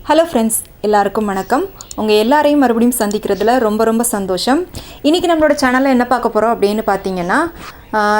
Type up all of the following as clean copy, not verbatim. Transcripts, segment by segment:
Hello friends, எல்லாருக்கும் வணக்கம். உங்கள் எல்லாரையும் மறுபடியும் சந்திக்கிறதுல ரொம்ப சந்தோஷம். இன்றைக்கி நம்மளோட சேனலில் என்ன பார்க்க போகிறோம் அப்படின்னு பார்த்தீங்கன்னா,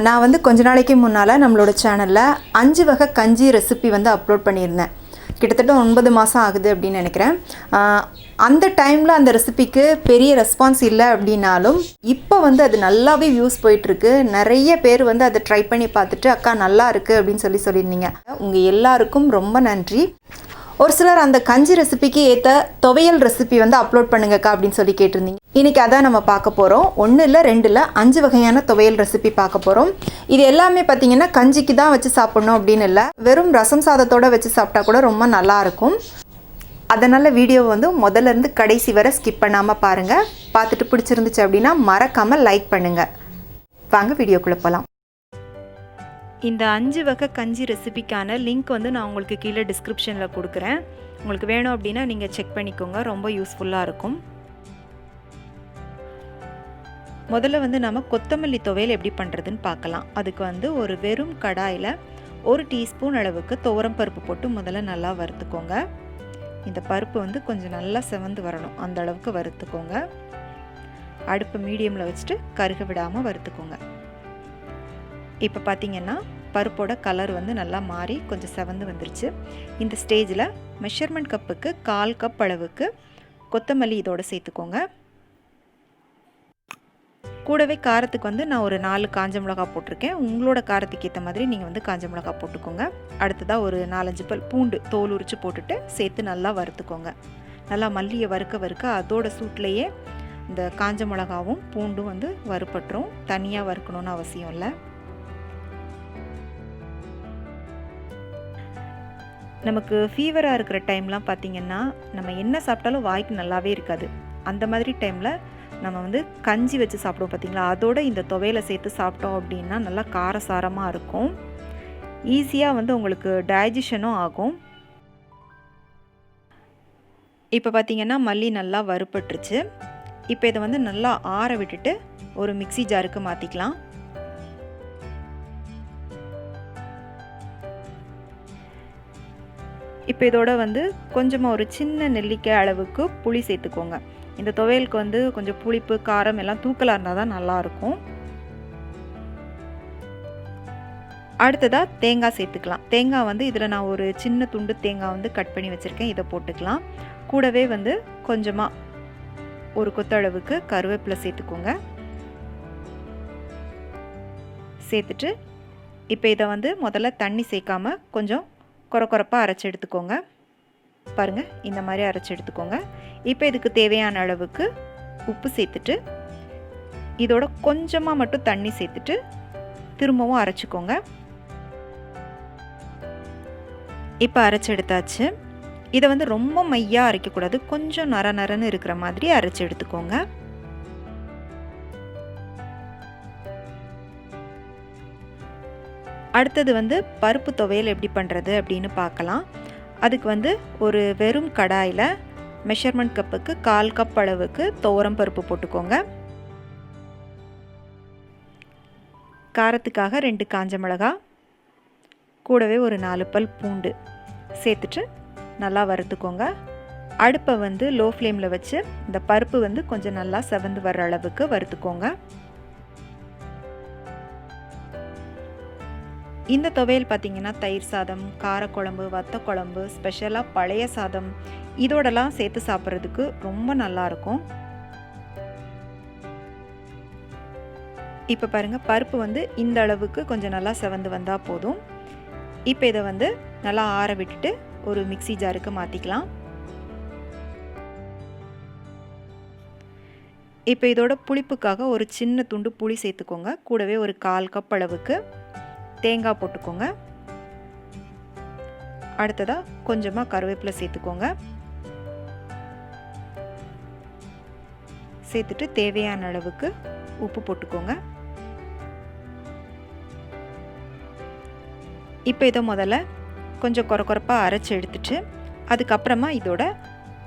நான் கொஞ்ச நாளைக்கு முன்னால் நம்மளோட சேனலில் 5 வகை கஞ்சி ரெசிபி அப்லோட் பண்ணியிருந்தேன். கிட்டத்தட்ட 9 மாதம் ஆகுது அப்படின்னு நினைக்கிறேன். அந்த டைமில் அந்த ரெசிபிக்கு பெரிய ரெஸ்பான்ஸ் இல்லை அப்படின்னாலும் இப்போ அது நல்லாவே வியூஸ் போயிட்டுருக்கு. நிறைய பேர் அதை ட்ரை பண்ணி பார்த்துட்டு அக்கா நல்லா இருக்குது அப்படின்னு சொல்லியிருந்தீங்க. உங்கள் எல்லாருக்கும் ரொம்ப நன்றி. ஒரு சிலர் அந்த கஞ்சி ரெசிபிக்கு ஏற்ற துவையல் ரெசிபி அப்லோட் பண்ணுங்கக்கா அப்படின்னு சொல்லி கேட்டிருந்தீங்க. இன்றைக்கி அதான் நம்ம பார்க்க போகிறோம். 1 இல்லை 2 இல்லை 5 வகையான துவையல் ரெசிபி பார்க்க போகிறோம். இது எல்லாமே பார்த்திங்கன்னா கஞ்சிக்கு தான் வச்சு சாப்பிட்ணும் அப்படின்னு இல்லை, வெறும் ரசம் சாதத்தோடு வச்சு சாப்பிட்டா கூட ரொம்ப நல்லாயிருக்கும். அதனால் வீடியோவை முதல்லேருந்து கடைசி வரை ஸ்கிப் பண்ணாமல் பாருங்கள். பார்த்துட்டு பிடிச்சிருந்துச்சு அப்படின்னா மறக்காமல் லைக் பண்ணுங்கள். வாங்க வீடியோக்குள்ளே போகலாம். இந்த 5 வகை கஞ்சி ரெசிபிக்கான லிங்க் நான் உங்களுக்கு கீழே டிஸ்கிரிப்ஷனில் கொடுக்குறேன். உங்களுக்கு வேணும் அப்படின்னா நீங்கள் செக் பண்ணிக்கோங்க, ரொம்ப யூஸ்ஃபுல்லாக இருக்கும். முதல்ல நம்ம கொத்தமல்லி துவையல் எப்படி பண்ணுறதுன்னு பார்க்கலாம். அதுக்கு ஒரு வெறும் கடாயில் 1 டீஸ்பூன் அளவுக்கு துவரம் பருப்பு போட்டு முதல்ல நல்லா வறுத்துக்கோங்க. இந்த பருப்பு கொஞ்சம் நல்லா செவந்து வரணும், அந்த அளவுக்கு வறுத்துக்கோங்க. அடுப்பு மீடியமில் வச்சுட்டு கருக விடாமல் வறுத்துக்கோங்க. இப்போ பார்த்திங்கன்னா பருப்போட கலர் நல்லா மாறி கொஞ்சம் செவந்து வந்துருச்சு. இந்த ஸ்டேஜில் மெஷர்மெண்ட் கப்புக்கு 1/4 கப் அளவுக்கு கொத்தமல்லி இதோடு சேர்த்துக்கோங்க. கூடவே காரத்துக்கு நான் ஒரு 4 காஞ்ச மிளகா போட்டிருக்கேன். உங்களோட காரத்துக்கு ஏற்ற மாதிரி நீங்கள் காஞ்ச மிளகா போட்டுக்கோங்க. அடுத்ததாக ஒரு 4-5 பல் பூண்டு தோல் உரித்து போட்டுட்டு சேர்த்து நல்லா வறுத்துக்கோங்க. நல்லா மல்லியை வறுக்க அதோட சூட்லேயே இந்த காஞ்ச மிளகாவும் பூண்டும் வறுபட்டுரும். தனியாக வறுக்கணுன்னு அவசியம் இல்லை. நமக்கு ஃபீவராக இருக்கிற டைம்லாம் பார்த்திங்கன்னா நம்ம என்ன சாப்பிட்டாலும் வாய்க்கு நல்லாவே இருக்காது. அந்த மாதிரி டைமில் நம்ம கஞ்சி வச்சு சாப்பிடுவோம் பார்த்திங்களா, அதோட இந்த துவையலை சேர்த்து சாப்பிட்டோம் அப்படின்னா நல்லா காரசாரமாக இருக்கும். ஈஸியாக உங்களுக்கு டைஜஷனும் ஆகும். இப்போ பார்த்திங்கன்னா மல்லி நல்லா வறுபட்டுருச்சு. இப்போ இதை நல்லா ஆற விட்டுட்டு ஒரு மிக்ஸி ஜாருக்கு மாற்றிக்கலாம். இப்போ இதோட கொஞ்சமாக ஒரு சின்ன நெல்லிக்காய் அளவுக்கு புளி சேர்த்துக்கோங்க. இந்த துவையலுக்கு கொஞ்சம் புளிப்பு காரம் எல்லாம் தூக்கலாக இருந்தால் தான் நல்லாயிருக்கும். அடுத்ததாக தேங்காய் சேர்த்துக்கலாம். தேங்காய் இதில் நான் ஒரு சின்ன துண்டு தேங்காய் கட் பண்ணி வச்சுருக்கேன், இதை போட்டுக்கலாம். கூடவே கொஞ்சமாக ஒரு கொத்தளவுக்கு கருவேப்பிலை சேர்த்துக்கோங்க. சேர்த்துட்டு இப்போ இதை முதல்ல தண்ணி சேர்க்காமல் கொஞ்சம் கொரப்பாக அரைச்சி எடுத்துக்கோங்க. பாருங்கள், இந்த மாதிரி அரைச்சி எடுத்துக்கோங்க. இப்போ இதுக்கு தேவையான அளவுக்கு உப்பு சேர்த்துட்டு இதோட கொஞ்சமாக மட்டும் தண்ணி சேர்த்துட்டு திரும்பவும் அரைச்சிக்கோங்க. இப்போ அரைச்சி எடுத்தாச்சு. இதை ரொம்ப மையாக அரைக்கக்கூடாது, கொஞ்சம் நரன்னு இருக்கிற மாதிரி அரைச்சி எடுத்துக்கோங்க. அடுத்தது பருப்பு துவையல் எப்படி பண்ணுறது அப்படின்னு பார்க்கலாம். அதுக்கு ஒரு வெறும் கடாயில் மெஷர்மெண்ட் கப்புக்கு 1/4 கப் அளவுக்கு துவரம் பருப்பு போட்டுக்கோங்க. காரத்துக்காக 2 காஞ்ச மிளகா, கூடவே ஒரு 4 பல் பூண்டு சேர்த்துட்டு நல்லா வறுத்துக்கோங்க. அடுப்பை லோ ஃப்ளேமில் வச்சு இந்த பருப்பு கொஞ்சம் நல்லா செவந்து வர்ற அளவுக்கு வறுத்துக்கோங்க. இந்த துவையல் பார்த்திங்கன்னா தயிர் சாதம், காரக்குழம்பு, வத்த குழம்பு, ஸ்பெஷலாக பழைய சாதம் இதோடலாம் சேர்த்து சாப்பிட்றதுக்கு ரொம்ப நல்லாயிருக்கும். இப்போ பாருங்கள், பருப்பு இந்த அளவுக்கு கொஞ்சம் நல்லா செவந்து வந்தால் போதும். இப்போ இதை நல்லா ஆற விட்டுட்டு ஒரு மிக்ஸி ஜாருக்கு மாற்றிக்கலாம். இப்போ இதோட புளிப்புக்காக ஒரு சின்ன துண்டு புளி சேர்த்துக்கோங்க. கூடவே ஒரு 1/4 கப் அளவுக்கு தேங்காய் போட்டுக்கோங்க. அடுத்ததாக கொஞ்சமாக கருவேப்பிலை சேர்த்துக்கோங்க. சேர்த்துட்டு தேவையான அளவுக்கு உப்பு போட்டுக்கோங்க. இப்போ இதை முதல்ல கொஞ்சம் கொரப்பாக அரைச்சி எடுத்துட்டு அதுக்கப்புறமா இதோட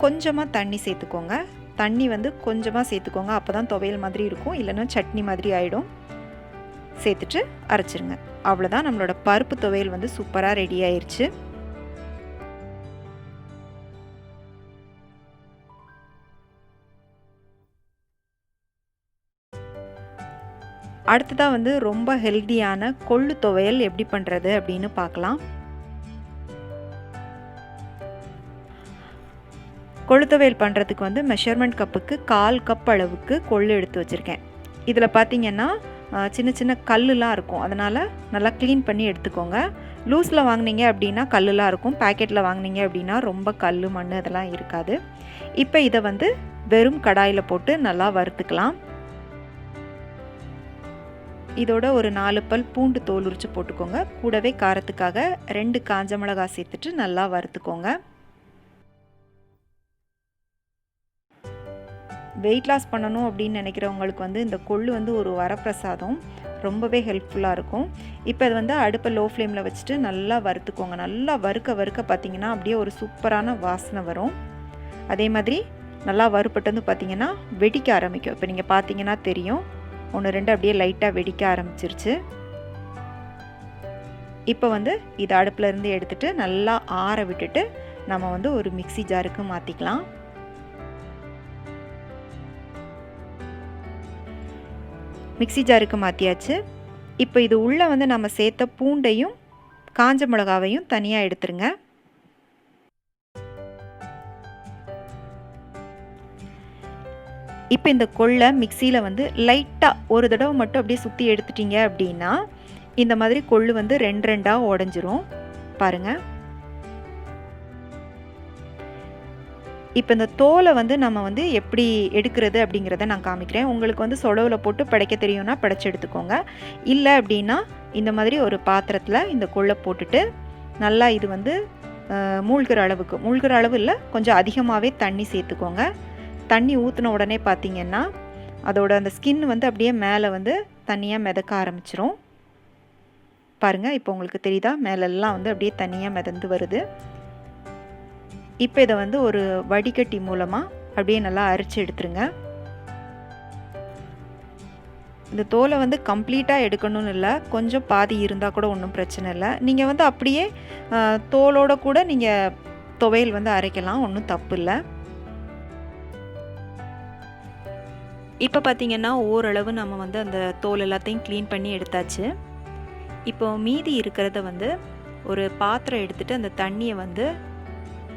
கொஞ்சமாக தண்ணி சேர்த்துக்கோங்க. தண்ணி கொஞ்சமாக சேர்த்துக்கோங்க, அப்போ தான் துவையல் மாதிரி இருக்கும், இல்லைன்னா சட்னி மாதிரி ஆகிடும். சேர்த்துட்டு அரைச்சிருங்க. அவ்வளோதான், நம்மளோட பருப்பு துவையல் சூப்பராக ரெடி ஆயிடுச்சு. அடுத்ததாக வந்து ரொம்ப ஹெல்த்தியான கொள்ளு துவையல் எப்படி பண்ணுறது அப்படின்னு பார்க்கலாம். கொள்ளு துவையல் பண்ணுறதுக்கு வந்து மெஷர்மெண்ட் கப்புக்கு 1/4 கப் அளவுக்கு கொள்ளு எடுத்து வச்சுருக்கேன். இதில் பார்த்திங்கன்னா சின்ன சின்ன கல்லுலாம் இருக்கும், அதனால் நல்லா க்ளீன் பண்ணி எடுத்துக்கோங்க. லூஸில் வாங்கினீங்க அப்படின்னா கல்லுலாம் இருக்கும், பேக்கெட்டில் வாங்கினீங்க அப்படின்னா ரொம்ப கல் மண் அதெல்லாம் இருக்காது. இப்போ இதை வந்து வெறும் கடாயில் போட்டு நல்லா வறுத்துக்கலாம். இதோட ஒரு 4 பல் பூண்டு தோல் உரித்து போட்டுக்கோங்க. கூடவே காரத்துக்காக 2 காஞ்ச மிளகாய் சேர்த்துட்டு நல்லா வறுத்துக்கோங்க. வெயிட் லாஸ் பண்ணணும் அப்படின்னு நினைக்கிறவங்களுக்கு வந்து இந்த கொள்ளு வந்து ஒரு வரப்பிரசாதம், ரொம்பவே ஹெல்ப்ஃபுல்லாக இருக்கும். இப்போ இது வந்து அடுப்பை லோ ஃப்ளேமில் வச்சுட்டு நல்லா வறுத்துக்கோங்க. நல்லா வறுக்க பார்த்திங்கன்னா அப்படியே ஒரு சூப்பரான வாசனை வரும். அதே மாதிரி நல்லா வறுப்பட்டு பார்த்திங்கன்னா வெடிக்க ஆரம்பிக்கும். இப்போ நீங்கள் பார்த்தீங்கன்னா தெரியும், 1 2 அப்படியே லைட்டாக வெடிக்க ஆரம்பிச்சிருச்சு. இப்போ வந்து இதை அடுப்புலேருந்து எடுத்துகிட்டு நல்லா ஆற விட்டுட்டு நம்ம வந்து ஒரு மிக்ஸி ஜாருக்கு மாற்றிக்கலாம். மிக்ஸி ஜாருக்கு மாற்றியாச்சு. இப்போ இது உள்ளே வந்து நம்ம சேர்த்த பூண்டையும் காஞ்ச மிளகாவையும் தனியாக எடுத்துருங்க. இப்போ இந்த கொள்ளை மிக்சியில் வந்து லைட்டாக ஒரு தடவை மட்டும் அப்படியே சுற்றி எடுத்துட்டிங்க அப்படின்னா இந்த மாதிரி கொள்ளு வந்து 2 2ஆக உடஞ்சிரும் பாருங்கள். இப்போ இந்த தோலை வந்து நம்ம வந்து எப்படி எடுக்கிறது அப்படிங்கிறத நான் காமிக்கிறேன். உங்களுக்கு வந்து சொடவில் போட்டு படைக்க தெரியும்னா படைச்சி எடுத்துக்கோங்க. இல்லை அப்படின்னா இந்த மாதிரி ஒரு பாத்திரத்தில் இந்த கொள்ளை போட்டுட்டு நல்லா இது வந்து மூழ்கிற அளவு இல்லை, கொஞ்சம் அதிகமாகவே தண்ணி சேர்த்துக்கோங்க. தண்ணி ஊற்றின உடனே பார்த்திங்கன்னா அதோட அந்த ஸ்கின் வந்து அப்படியே மேலே வந்து தனியாக மிதக்க ஆரம்பிச்சிரும் பாருங்கள். இப்போ உங்களுக்கு தெரியுதா, மேலெல்லாம் வந்து அப்படியே தனியாக மிதந்து வருது. இப்போ இதை வந்து ஒரு வடிகட்டி மூலமாக அப்படியே நல்லா அரைச்சி எடுத்துருங்க. இந்த தோலை வந்து கம்ப்ளீட்டாக எடுக்கணும்னு இல்லை, கொஞ்சம் பாதி இருந்தால் கூட ஒன்றும் பிரச்சனை இல்லை. நீங்கள் வந்து அப்படியே தோலோடு கூட நீங்கள் துவையல் வந்து அரைக்கலாம், ஒன்றும் தப்பு இல்லை. இப்போ பார்த்திங்கன்னா ஓரளவு நம்ம வந்து அந்த தோல் எல்லாத்தையும் க்ளீன் பண்ணி எடுத்தாச்சு. இப்போ மீதி இருக்கிறத வந்து ஒரு பாத்திரம் எடுத்துகிட்டு அந்த தண்ணியை வந்து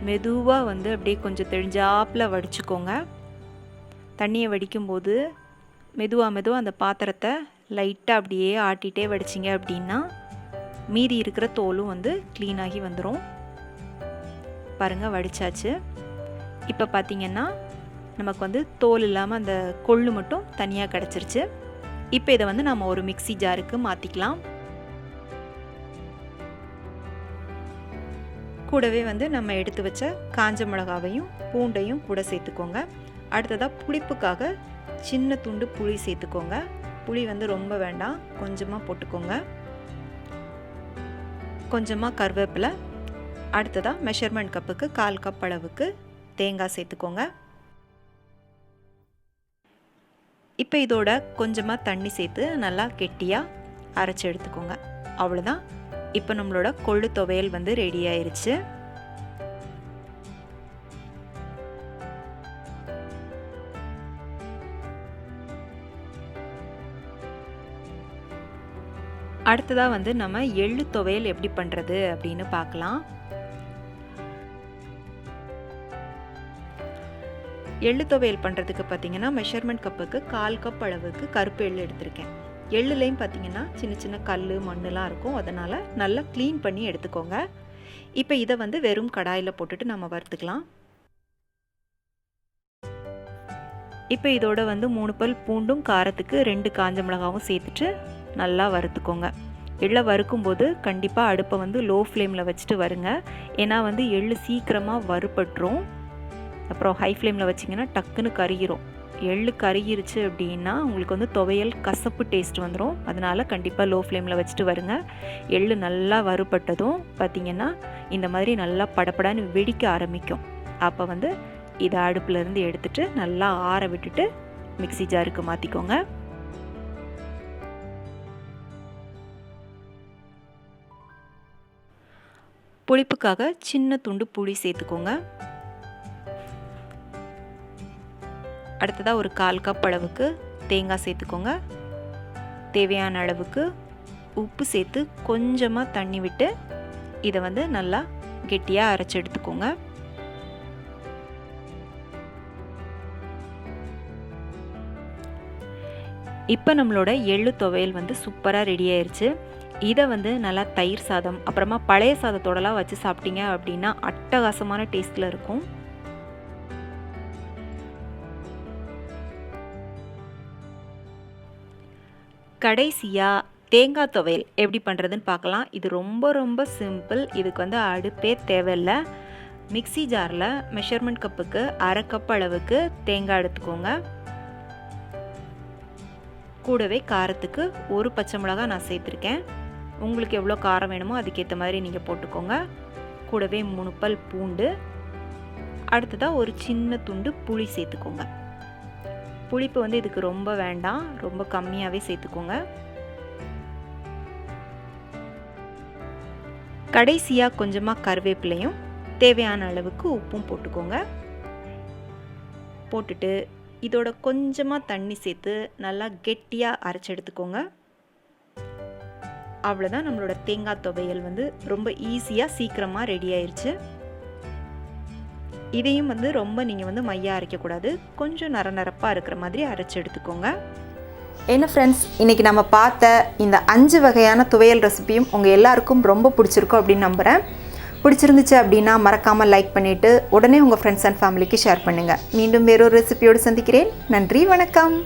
மெதுவாக வந்து அப்படியே கொஞ்சம் தெளிஞ்சாப்பில் வடிச்சுக்கோங்க. தண்ணியை வடிக்கும்போது மெதுவாக அந்த பாத்திரத்தை லைட்டாக அப்படியே ஆட்டிகிட்டே வடிச்சிங்க அப்படின்னா மீதி இருக்கிற தோலும் வந்து க்ளீனாகி வந்துடும். பாருங்கள், வடித்தாச்சு. இப்போ பார்த்திங்கன்னா நமக்கு வந்து தோல் இல்லாமல் அந்த கொள்ளு மட்டும் தனியாக கிடச்சிருச்சு. இப்போ இதை வந்து நம்ம ஒரு மிக்ஸி ஜாருக்கு மாற்றிக்கலாம். கூடவே வந்து நம்ம எடுத்து வச்ச காஞ்ச மிளகாவையும் பூண்டையும் கூட சேர்த்துக்கோங்க. அடுத்ததாக புளிப்புக்காக சின்ன துண்டு புளி சேர்த்துக்கோங்க. புளி வந்து ரொம்ப வேண்டாம், கொஞ்சமாக போட்டுக்கோங்க. கொஞ்சமாக கருவேப்பிலை. அடுத்ததாக மெஷர்மெண்ட் கப்புக்கு 1/4 கப் அளவுக்கு தேங்காய் சேர்த்துக்கோங்க. இப்போ இதோட கொஞ்சமாக தண்ணி சேர்த்து நல்லா கெட்டியாக அரைச்சி எடுத்துக்கோங்க. அவ்வளோதான். இப்போ நம்மளோட கொள்ளு துவையல் வந்து ரெடி ஆயிருச்சு. அடுத்ததாக வந்து நம்ம எள்ளு துவையல் எப்படி பண்ணுறது அப்படின்னு பார்க்கலாம். எள்ளு துவையல் பண்ணுறதுக்கு பார்த்திங்கன்னா மெஷர்மெண்ட் கப்புக்கு 1/4 கப் அளவுக்கு கருப்பு எள்ளு எடுத்திருக்கேன். எள்ளுலேயும் பார்த்திங்கன்னா சின்ன சின்ன கல் மண்ணெலாம் இருக்கும், அதனால் நல்லா க்ளீன் பண்ணி எடுத்துக்கோங்க. இப்போ இதை வந்து வெறும் கடாயில் போட்டுட்டு நம்ம வறுத்துக்கலாம். இப்போ இதோட வந்து 3 பல் பூண்டும் காரத்துக்கு 2 காஞ்ச மிளகாவும் சேர்த்துட்டு நல்லா வறுத்துக்கோங்க. எள்ளை வறுக்கும்போது கண்டிப்பாக அடுப்பை வந்து லோ ஃப்ளேமில் வச்சுட்டு வருங்க. ஏன்னா வந்து எள்ளு சீக்கிரமாக வறுபட்டுரும். அப்புறம் ஹை ஃப்ளேமில் வச்சிங்கன்னா டக்குன்னு கருகிரும். எள்ளு கருகிருச்சு அப்படின்னா உங்களுக்கு வந்து துவையல் கசப்பு டேஸ்ட் வந்துடும். அதனால் கண்டிப்பாக லோ ஃப்ளேமில் வச்சுட்டு வருங்க. எள்ளு நல்லா வறுபட்டதும் பார்த்திங்கன்னா இந்த மாதிரி நல்லா படப்படான்னு வெடிக்க ஆரம்பிக்கும். அப்போ வந்து இதை அடுப்புலேருந்து எடுத்துகிட்டு நல்லா ஆற விட்டுட்டு மிக்ஸி ஜாருக்கு மாற்றிக்கோங்க. புளிப்புக்காக சின்ன துண்டு புளி சேர்த்துக்கோங்க. அடுத்ததாக ஒரு 1/4 கப் அளவுக்கு தேங்காய் சேர்த்துக்கோங்க. தேவையான அளவுக்கு உப்பு சேர்த்து கொஞ்சமாக தண்ணி விட்டு இதை வந்து நல்லா கெட்டியாக அரைச்சி எடுத்துக்கோங்க. இப்போ நம்மளோட எள்ளு துவையல் வந்து சூப்பராக ரெடி ஆயிடுச்சு. இதை வந்து நல்லா தயிர் சாதம் அப்புறமா பழைய சாதத்தோடலாம் வச்சு சாப்பிட்டீங்க அப்படின்னா அட்டகாசமான டேஸ்ட்டில் இருக்கும். கடைசியாக தேங்காய் துவையல் எப்படி பண்ணுறதுன்னு பார்க்கலாம். இது ரொம்ப ரொம்ப சிம்பிள். இதுக்கு வந்து அடுப்பே தேவையில்லை. மிக்ஸி ஜாரில் மெஷர்மெண்ட் கப்புக்கு 1/2 கப் அளவுக்கு தேங்காய் எடுத்துக்கோங்க. கூடவே காரத்துக்கு 1 பச்சை மிளகாய் நான் சேர்த்துருக்கேன். உங்களுக்கு எவ்வளோ காரம் வேணுமோ அதுக்கேற்ற மாதிரி நீங்கள் போட்டுக்கோங்க. கூடவே 3 பல் பூண்டு, அடுத்ததாக ஒரு சின்ன துண்டு புளி சேர்த்துக்கோங்க. புளிப்பு வந்து இதுக்கு ரொம்ப வேண்டாம், ரொம்ப கம்மியாகவே சேர்த்துக்கோங்க. கடைசியாக கொஞ்சமாக கருவேப்பிலையும் தேவையான அளவுக்கு உப்பும் போட்டுக்கோங்க. போட்டுட்டு இதோட கொஞ்சமாக தண்ணி சேர்த்து நல்லா கெட்டியாக அரைச்சி எடுத்துக்கோங்க. அவ்வளோதான், நம்மளோட தேங்காய் துவையல் வந்து ரொம்ப ஈஸியாக சீக்கிரமாக ரெடி ஆயிடுச்சு. இதையும் வந்து ரொம்ப நீங்கள் வந்து மையாக அரைக்கக்கூடாது, கொஞ்சம் நரப்பாக இருக்கிற மாதிரி அரைச்சி எடுத்துக்கோங்க. என்ன ஃப்ரெண்ட்ஸ், இன்றைக்கி நம்ம பார்த்த இந்த 5 வகையான துவையல் ரெசிபியும் உங்கள் எல்லாருக்கும் ரொம்ப பிடிச்சிருக்கும் அப்படின்னு நம்புகிறேன். பிடிச்சிருந்துச்சு அப்படின்னா மறக்காமல் லைக் பண்ணிவிட்டு உடனே உங்கள் ஃப்ரெண்ட்ஸ் அண்ட் ஃபேமிலிக்கு ஷேர் பண்ணுங்கள். மீண்டும் வேறொரு ரெசிபியோடு சந்திக்கிறேன். நன்றி, வணக்கம்.